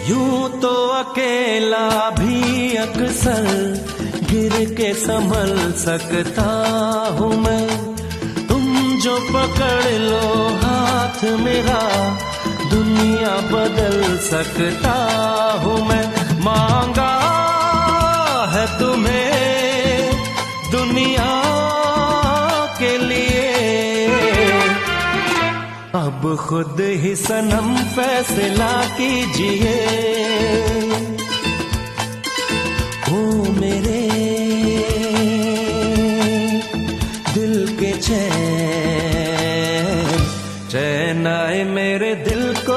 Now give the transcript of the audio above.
यूं तो अकेला भी अक्सर गिर के संभल सकता हूँ मैं, तुम जो पकड़ लो हाथ मेरा दुनिया बदल सकता हूँ मैं। मांगा है तुम्हें दुनिया के लिए, अब खुद ही सनम फैसला कीजिए। ओ मेरे दिल के चैन, चैन आए मेरे दिल को